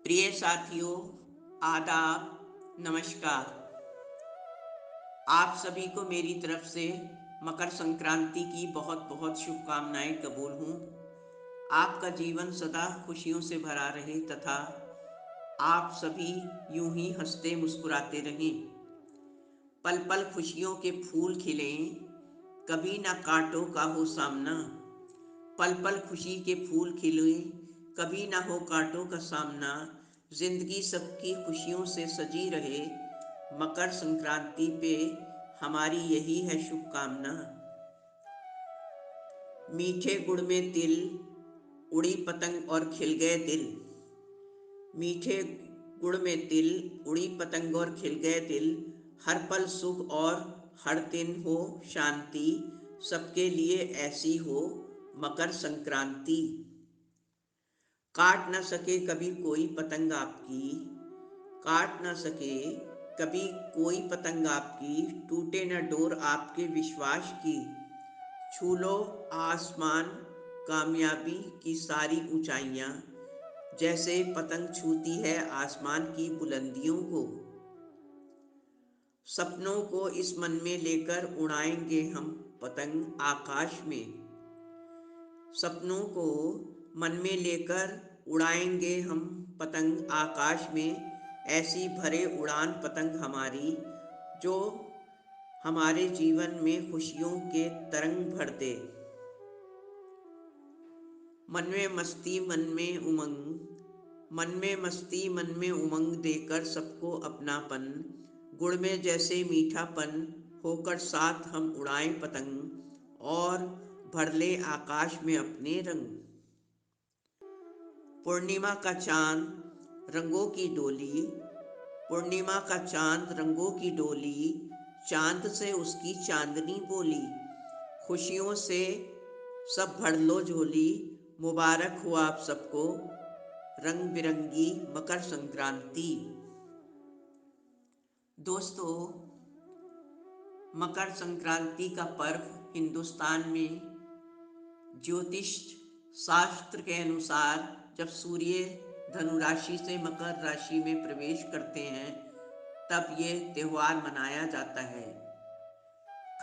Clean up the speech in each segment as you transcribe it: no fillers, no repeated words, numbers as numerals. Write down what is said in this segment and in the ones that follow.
प्रिय साथियों, आदाब, नमस्कार। आप सभी को मेरी तरफ से मकर संक्रांति की बहुत बहुत शुभकामनाएं कबूल हों। आपका जीवन सदा खुशियों से भरा रहे तथा आप सभी यूं ही हंसते मुस्कुराते रहें। पल पल खुशियों के फूल खिलें, कभी ना कांटों का हो सामना। पल पल खुशी के फूल खिले, कभी ना हो कांटों का सामना। जिंदगी सबकी खुशियों से सजी रहे, मकर संक्रांति पे हमारी यही है शुभकामना। मीठे गुड़ में तिल, उड़ी पतंग और खिल गए दिल। मीठे गुड़ में तिल, उड़ी पतंग और खिल गए दिल। हर पल सुख और हर दिन हो शांति, सबके लिए ऐसी हो मकर संक्रांति। काट न सके कभी कोई पतंग आपकी, काट न सके कभी कोई पतंग आपकी। टूटे न डोर आपके विश्वास की, छू लो आसमान कामयाबी की सारी ऊंचाइयां। जैसे पतंग छूती है आसमान की बुलंदियों को। सपनों को इस मन में लेकर उड़ाएंगे हम पतंग आकाश में। सपनों को मन में लेकर उड़ाएंगे हम पतंग आकाश में। ऐसी भरे उड़ान पतंग हमारी, जो हमारे जीवन में खुशियों के तरंग भर दे। मन में मस्ती मन में उमंग, मन में मस्ती मन में उमंग देकर सबको अपनापन। गुड़ में जैसे मीठापन होकर साथ हम उड़ाएं पतंग, और भर ले आकाश में अपने रंग। पूर्णिमा का चांद रंगों की डोली, पूर्णिमा का चांद रंगों की डोली। चांद से उसकी चांदनी बोली, खुशियों से सब भर लो झोली। मुबारक हो आप सबको रंग बिरंगी मकर संक्रांति। दोस्तों, मकर संक्रांति का पर्व हिंदुस्तान में ज्योतिष शास्त्र के अनुसार जब सूर्य धनु राशि से मकर राशि में प्रवेश करते हैं, तब ये त्यौहार मनाया जाता है।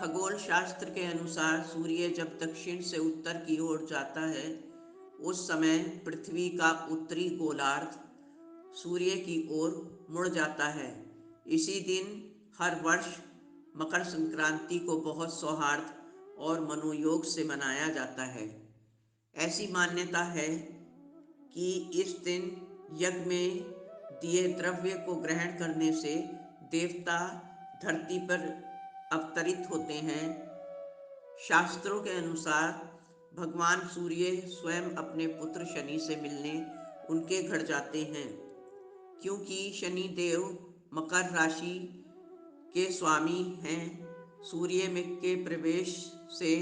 खगोल शास्त्र के अनुसार सूर्य जब दक्षिण से उत्तर की ओर जाता है, उस समय पृथ्वी का उत्तरी गोलार्ध सूर्य की ओर मुड़ जाता है। इसी दिन हर वर्ष मकर संक्रांति को बहुत सौहार्द और मनोयोग से मनाया जाता है। ऐसी मान्यता है कि इस दिन यज्ञ में दिए द्रव्य को ग्रहण करने से देवता धरती पर अवतरित होते हैं। शास्त्रों के अनुसार भगवान सूर्य स्वयं अपने पुत्र शनि से मिलने उनके घर जाते हैं, क्योंकि शनि देव मकर राशि के स्वामी हैं। सूर्य में के प्रवेश से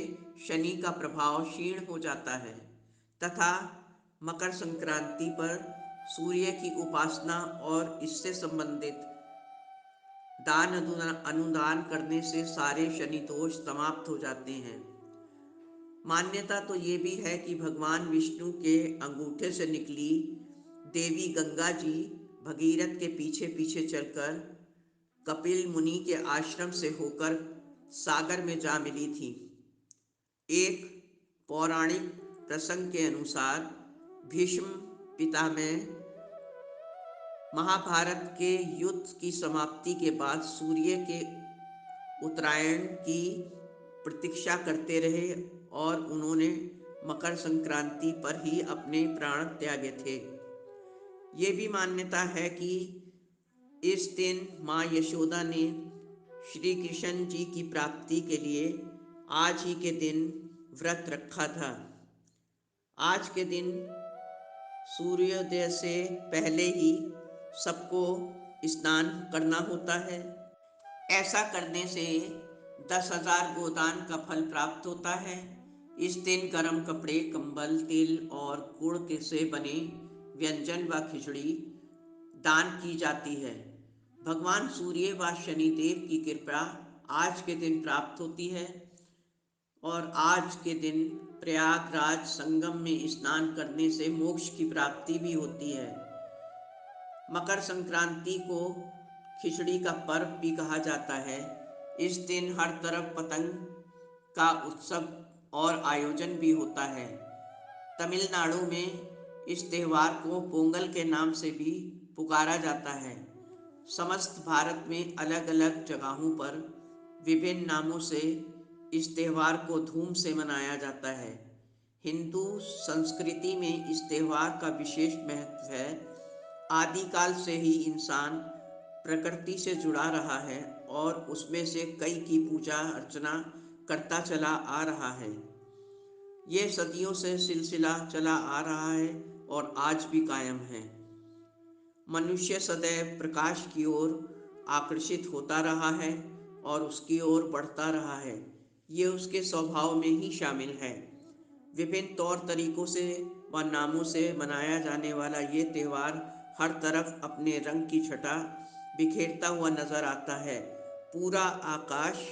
शनि का प्रभाव क्षीण हो जाता है तथा मकर संक्रांति पर सूर्य की उपासना और इससे संबंधित दान अनुदान करने से सारे शनि दोष समाप्त हो जाते हैं। मान्यता तो ये भी है कि भगवान विष्णु के अंगूठे से निकली देवी गंगा जी भगीरथ के पीछे पीछे चलकर कपिल मुनि के आश्रम से होकर सागर में जा मिली थी। एक पौराणिक प्रसंग के अनुसार भीष्म पितामह महाभारत के युद्ध की समाप्ति के बाद सूर्य के उत्तरायण की प्रतीक्षा करते रहे और उन्होंने मकर संक्रांति पर ही अपने प्राण त्यागे थे। ये भी मान्यता है कि इस दिन माँ यशोदा ने श्री कृष्ण जी की प्राप्ति के लिए आज ही के दिन व्रत रखा था। आज के दिन सूर्योदय से पहले ही सबको स्नान करना होता है। ऐसा करने से 10,000 गोदान का फल प्राप्त होता है। इस दिन गर्म कपड़े, कंबल, तिल और गुड़ के से बने व्यंजन व खिचड़ी दान की जाती है। भगवान सूर्य व शनिदेव की कृपा आज के दिन प्राप्त होती है और आज के दिन प्रयागराज संगम में स्नान करने से मोक्ष की प्राप्ति भी होती है। मकर संक्रांति को खिचड़ी का पर्व भी कहा जाता है। इस दिन हर तरफ पतंग का उत्सव और आयोजन भी होता है। तमिलनाडु में इस त्यौहार को पोंगल के नाम से भी पुकारा जाता है। समस्त भारत में अलग अलग जगहों पर विभिन्न नामों से इस त्यौहार को धूम से मनाया जाता है। हिंदू संस्कृति में इस त्यौहार का विशेष महत्व है। आदिकाल से ही इंसान प्रकृति से जुड़ा रहा है और उसमें से कई की पूजा अर्चना करता चला आ रहा है। ये सदियों से सिलसिला चला आ रहा है और आज भी कायम है। मनुष्य सदैव प्रकाश की ओर आकर्षित होता रहा है और उसकी ओर बढ़ता रहा है। ये उसके स्वभाव में ही शामिल है। विभिन्न तौर तरीकों से व नामों से मनाया जाने वाला ये त्यौहार हर तरफ अपने रंग की छटा बिखेरता हुआ नजर आता है। पूरा आकाश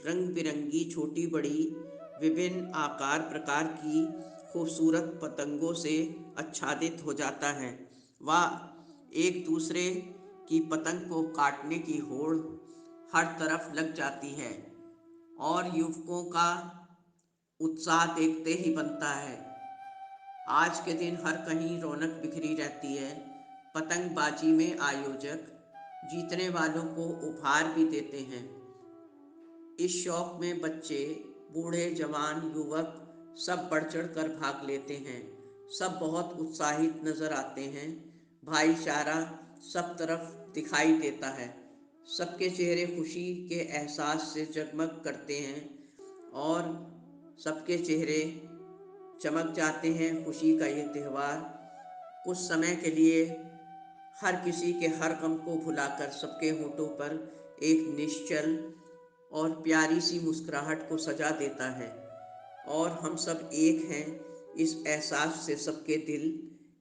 रंग बिरंगी छोटी बड़ी विभिन्न आकार प्रकार की खूबसूरत पतंगों से आच्छादित हो जाता है। वह एक दूसरे की पतंग को काटने की होड़ हर तरफ लग जाती है और युवकों का उत्साह देखते ही बनता है। आज के दिन हर कहीं रौनक बिखरी रहती है। पतंगबाजी में आयोजक जीतने वालों को उपहार भी देते हैं। इस शौक में बच्चे बूढ़े जवान युवक सब बढ़ चढ़ कर भाग लेते हैं। सब बहुत उत्साहित नजर आते हैं। भाईचारा सब तरफ दिखाई देता है। सबके चेहरे खुशी के एहसास से जगमग करते हैं और सबके चेहरे चमक जाते हैं। खुशी का ये त्यौहार कुछ समय के लिए हर किसी के हर गम को भुलाकर सबके होठों पर एक निश्चल और प्यारी सी मुस्कुराहट को सजा देता है और हम सब एक हैं। इस एहसास से सबके दिल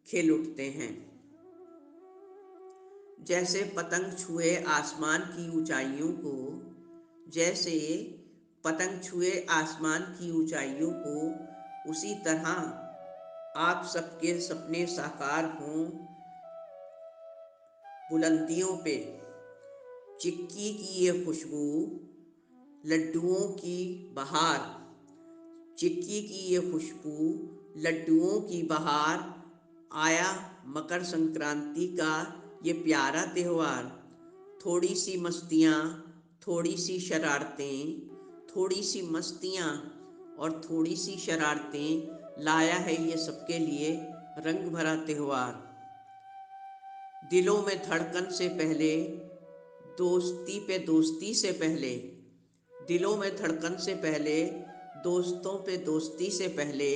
खिल उठते हैं। जैसे पतंग छुए आसमान की ऊंचाइयों को, जैसे पतंग छुए आसमान की ऊंचाइयों को, उसी तरह आप सबके सपने साकार हों बुलंदियों पे। चिक्की की ये खुशबू, लड्डुओं की बहार, चिक्की की ये खुशबू, लड्डुओं की बहार। आया मकर संक्रांति का ये प्यारा त्यौहार। थोड़ी सी मस्तियाँ, थोड़ी सी शरारतें, थोड़ी सी मस्तियाँ और थोड़ी सी शरारतें लाया है ये सबके लिए रंग भरा त्यौहार। दिलों में धड़कन से पहले, दोस्ती पे दोस्ती से पहले, दिलों में धड़कन से पहले, दोस्तों पे दोस्ती से पहले,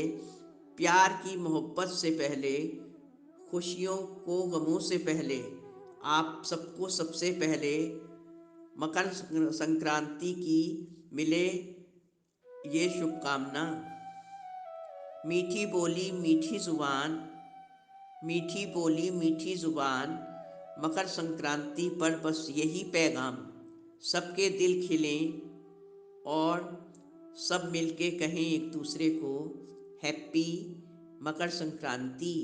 प्यार की मोहब्बत से पहले, खुशियों को गमों से पहले, आप सबको सबसे पहले मकर संक्रांति की मिले ये शुभकामना। मीठी बोली मीठी जुबान, मीठी बोली मीठी जुबान, मकर संक्रांति पर बस यही पैगाम। सबके दिल खिलें और सब मिलके कहें एक दूसरे को हैप्पी मकर संक्रांति।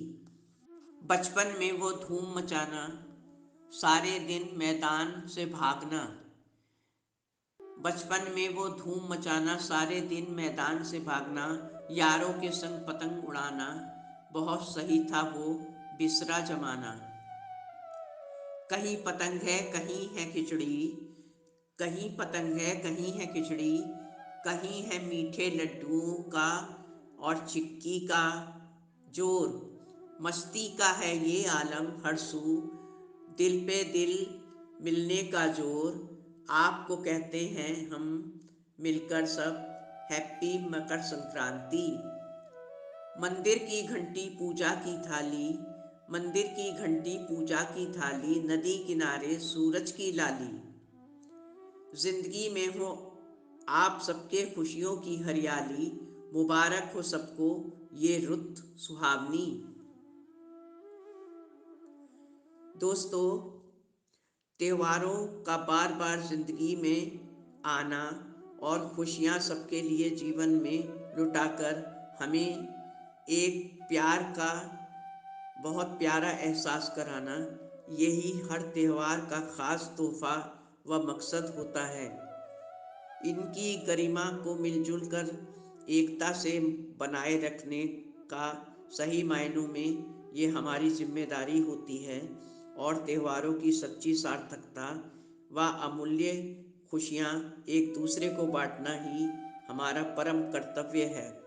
बचपन में वो धूम मचाना, सारे दिन मैदान से भागना। बचपन में वो धूम मचाना, सारे दिन मैदान से भागना, यारों के संग पतंग उड़ाना, बहुत सही था वो बिसरा जमाना। कहीं पतंग है कहीं है खिचड़ी, कहीं पतंग है कहीं है खिचड़ी, कहीं है मीठे लड्डुओं का और चिक्की का जोर। मस्ती का है ये आलम हर सू, दिल पे दिल मिलने का जोर। आपको कहते हैं हम मिलकर सब हैप्पी मकर संक्रांति। मंदिर की घंटी पूजा की थाली, मंदिर की घंटी पूजा की थाली, नदी किनारे सूरज की लाली। जिंदगी में हो आप सबके खुशियों की हरियाली, मुबारक हो सबको ये रुत सुहावनी। दोस्तों, त्योहारों का बार बार जिंदगी में आना और खुशियाँ सबके लिए जीवन में लुटाकर हमें एक प्यार का बहुत प्यारा एहसास कराना, यही हर त्यौहार का खास तोहफा व मकसद होता है। इनकी गरिमा को मिलजुल कर एकता से बनाए रखने का सही मायनों में ये हमारी जिम्मेदारी होती है और त्योहारों की सच्ची सार्थकता व अमूल्य खुशियाँ एक दूसरे को बांटना ही हमारा परम कर्तव्य है।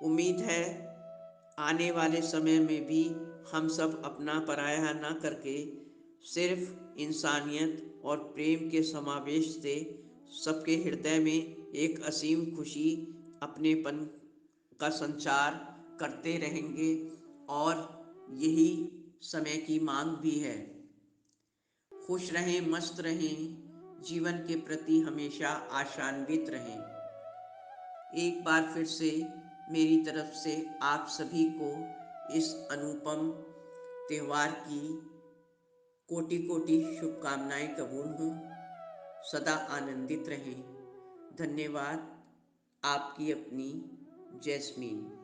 उम्मीद है आने वाले समय में भी हम सब अपना पराया न करके सिर्फ इंसानियत और प्रेम के समावेश से सबके हृदय में एक असीम खुशी अपनेपन का संचार करते रहेंगे और यही समय की मांग भी है। खुश रहें, मस्त रहें, जीवन के प्रति हमेशा आशान्वित रहें। एक बार फिर से मेरी तरफ से आप सभी को इस अनुपम त्यौहार की कोटि कोटि शुभकामनाएं कबूल हों। सदा आनंदित रहें। धन्यवाद। आपकी अपनी जैस्मीन।